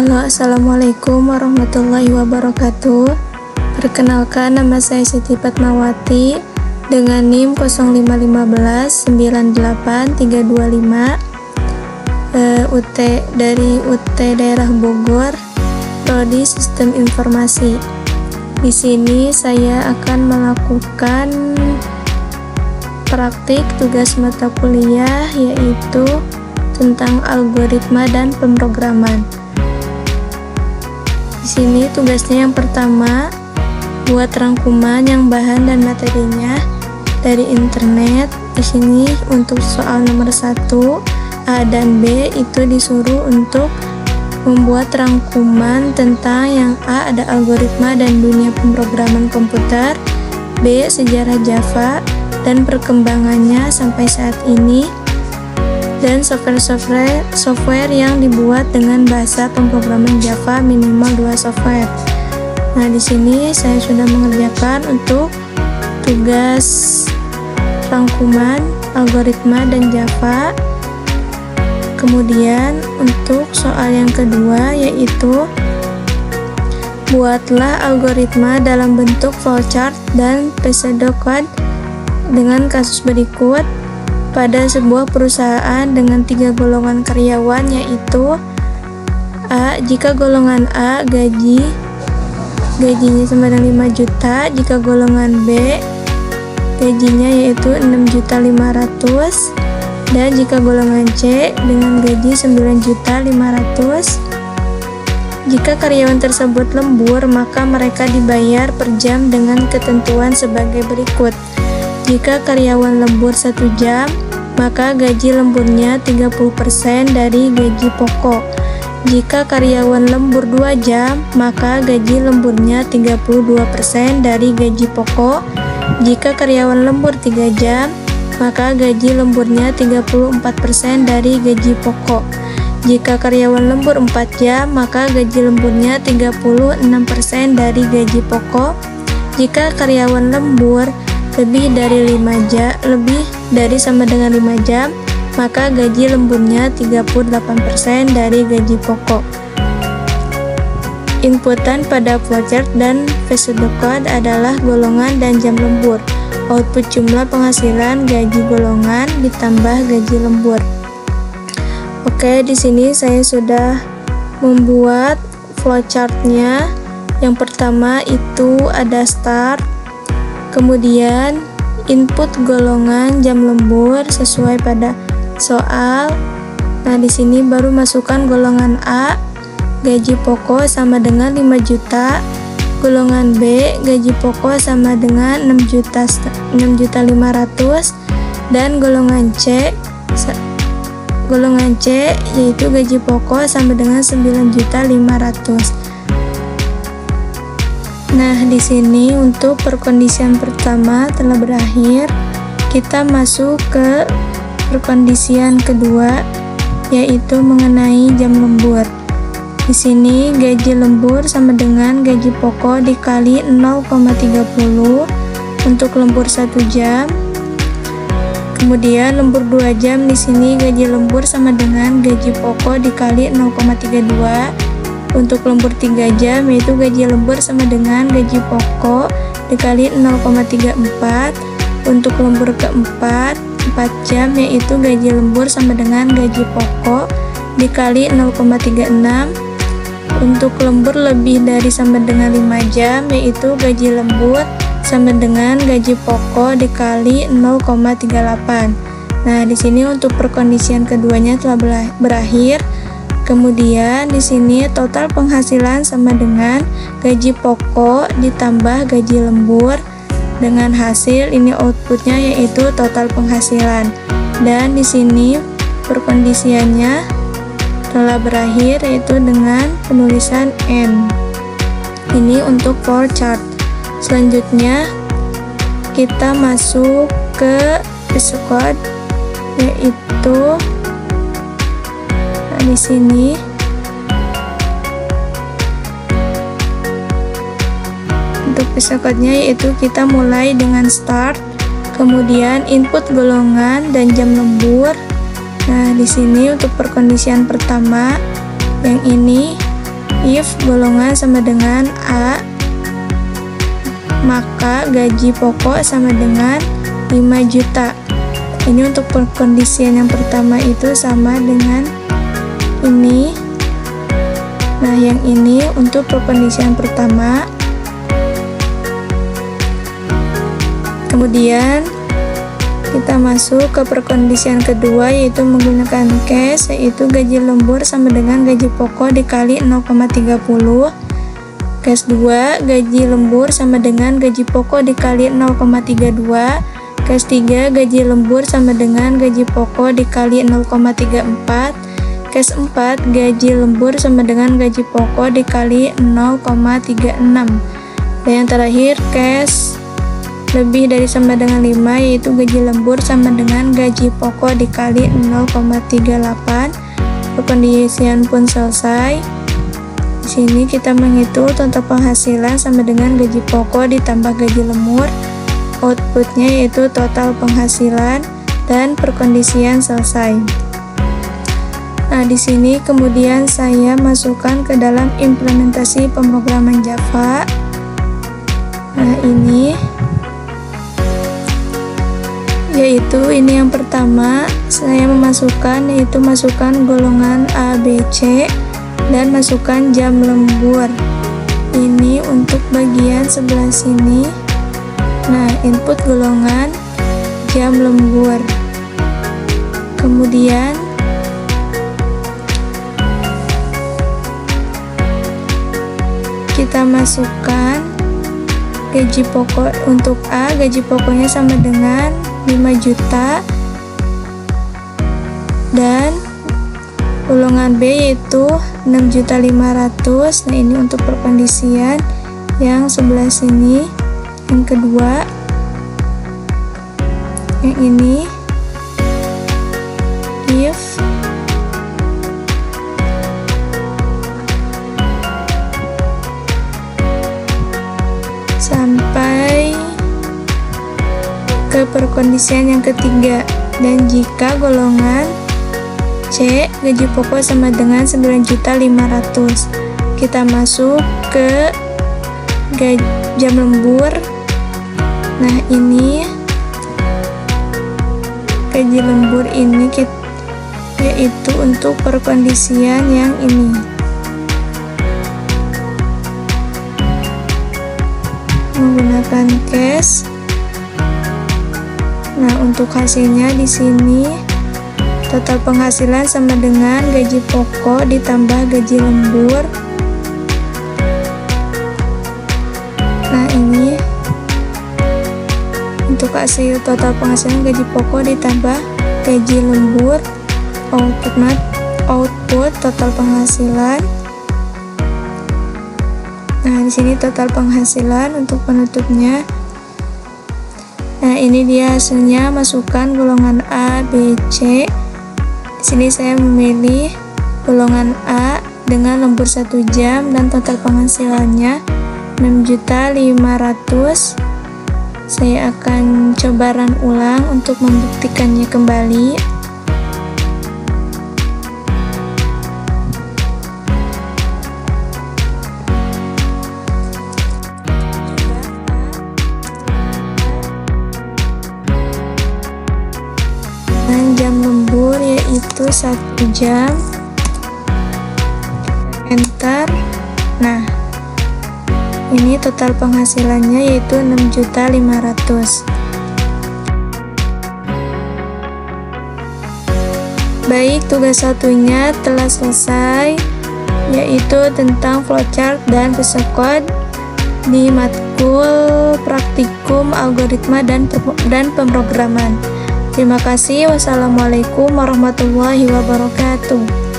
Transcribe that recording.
Halo, assalamualaikum warahmatullahi wabarakatuh. Perkenalkan, nama saya Siti Fatmawati dengan NIM 0519325 UT dari UT Daerah Bogor, Prodi Sistem Informasi. Di sini saya akan melakukan praktik tugas mata kuliah, yaitu tentang algoritma dan pemrograman. Di sini tugasnya yang pertama, buat rangkuman yang bahan dan materinya dari internet. Di sini untuk soal nomor 1, A dan B itu disuruh untuk membuat rangkuman tentang yang A ada algoritma dan dunia pemrograman komputer, B sejarah Java dan perkembangannya sampai saat ini, dan software yang dibuat dengan bahasa pemrograman Java minimal 2 software. Nah, di sini saya sudah mengerjakan untuk tugas rangkuman algoritma dan Java. Kemudian untuk soal yang kedua, yaitu buatlah algoritma dalam bentuk flowchart dan pseudocode dengan kasus berikut. Pada sebuah perusahaan dengan 3 golongan karyawan, yaitu A, jika golongan A gajinya sama dengan 5 juta, jika golongan B gajinya yaitu 6.500.000, dan jika golongan C dengan gaji 9.500.000. Jika karyawan tersebut lembur, maka mereka dibayar per jam dengan ketentuan sebagai berikut. Jika karyawan lembur 1 jam, maka gaji lemburnya 30% dari gaji pokok. Jika karyawan lembur 2 jam, maka gaji lemburnya 32% dari gaji pokok. Jika karyawan lembur 3 jam, maka gaji lemburnya 34% dari gaji pokok. Jika karyawan lembur 4 jam, maka gaji lemburnya 36% dari gaji pokok. Jika karyawan lembur lebih dari sama dengan 5 jam, maka gaji lemburnya 38% dari gaji pokok. Inputan pada flowchart dan pseudocode adalah golongan dan jam lembur. Output jumlah penghasilan gaji golongan ditambah gaji lembur. Oke, di sini saya sudah membuat flowchartnya. Yang pertama itu ada start, kemudian input golongan jam lembur sesuai pada soal. Nah, di sini baru masukkan golongan A, gaji pokok sama dengan 5 juta. Golongan B, gaji pokok sama dengan 6.500.000, dan golongan C yaitu gaji pokok sama dengan 9.500.000. Nah, di sini untuk perkondisian pertama telah berakhir. Kita masuk ke perkondisian kedua, yaitu mengenai jam lembur. Di sini gaji lembur sama dengan gaji pokok dikali 0,30 untuk lembur 1 jam. Kemudian lembur 2 jam, di sini gaji lembur sama dengan gaji pokok dikali 0,32. Untuk lembur 3 jam, yaitu gaji lembur sama dengan gaji pokok dikali 0,34. Untuk lembur keempat 4 jam, yaitu gaji lembur sama dengan gaji pokok dikali 0,36. Untuk lembur lebih dari sama dengan 5 jam, yaitu gaji lembur sama dengan gaji pokok dikali 0,38. Nah, di sini untuk perkondisian keduanya telah berakhir. Kemudian di sini total penghasilan sama dengan gaji pokok ditambah gaji lembur dengan hasil ini outputnya yaitu total penghasilan. Dan di sini perkondisiannya telah berakhir yaitu dengan penulisan N. Ini untuk flowchart. Selanjutnya kita masuk ke pseudocode, yaitu di sini untuk pseudocode-nya yaitu kita mulai dengan start, kemudian input golongan dan jam lembur. Nah, di sini untuk perkondisian pertama yang ini if golongan sama dengan A, maka gaji pokok sama dengan 5 juta. Ini untuk perkondisian yang pertama itu sama dengan ini. Nah, yang ini untuk perkondisian pertama. Kemudian kita masuk ke perkondisian kedua, yaitu menggunakan cash, yaitu gaji lembur sama dengan gaji pokok dikali 0,30. Case 2, gaji lembur sama dengan gaji pokok dikali 0,32. Case 3, gaji lembur sama dengan gaji pokok dikali 0,34. Case 4, gaji lembur sama dengan gaji pokok dikali 0,36. Dan yang terakhir, case lebih dari sama dengan 5, yaitu gaji lembur sama dengan gaji pokok dikali 0,38. Perkondisian pun selesai. Di sini kita menghitung total penghasilan sama dengan gaji pokok ditambah gaji lembur. Outputnya yaitu total penghasilan dan perkondisian selesai. Nah, di sini kemudian saya masukkan ke dalam implementasi pemrograman Java. Nah, ini yaitu ini yang pertama saya memasukkan, yaitu masukkan golongan A, B, C dan masukkan jam lembur. Ini untuk bagian sebelah sini. Nah, input golongan jam lembur. Kemudian kita masukkan gaji pokok untuk A, gaji pokoknya sama dengan 5 juta, dan golongan B yaitu 6.500.000. Nah, ini untuk perkondisian yang sebelah sini. Yang kedua, yang ini, if sampai ke perkondisian yang ketiga, dan jika golongan C gaji pokok sama dengan 9.500.000, kita masuk ke jam lembur. Nah, ini gaji lembur ini yaitu untuk perkondisian yang ini. Menggunakan cash. Nah, untuk hasilnya di sini total penghasilan sama dengan gaji pokok ditambah gaji lembur. Nah, ini untuk hasil total penghasilan gaji pokok ditambah gaji lembur. Output total penghasilan. Nah, di sini total penghasilan untuk penutupnya. Nah, ini dia hasilnya. Masukkan golongan A, B, C. Di sini saya memilih golongan A dengan lembur 1 jam dan total penghasilannya 6.500.000. Saya akan coba run ulang untuk membuktikannya kembali. Jam lembur yaitu 1 jam. Enter. Nah, ini total penghasilannya yaitu 6.500.000. Baik, tugas satunya telah selesai, yaitu tentang flowchart dan pseudocode di matkul praktikum algoritma dan pemrograman. Terima kasih. Wassalamualaikum warahmatullahi wabarakatuh.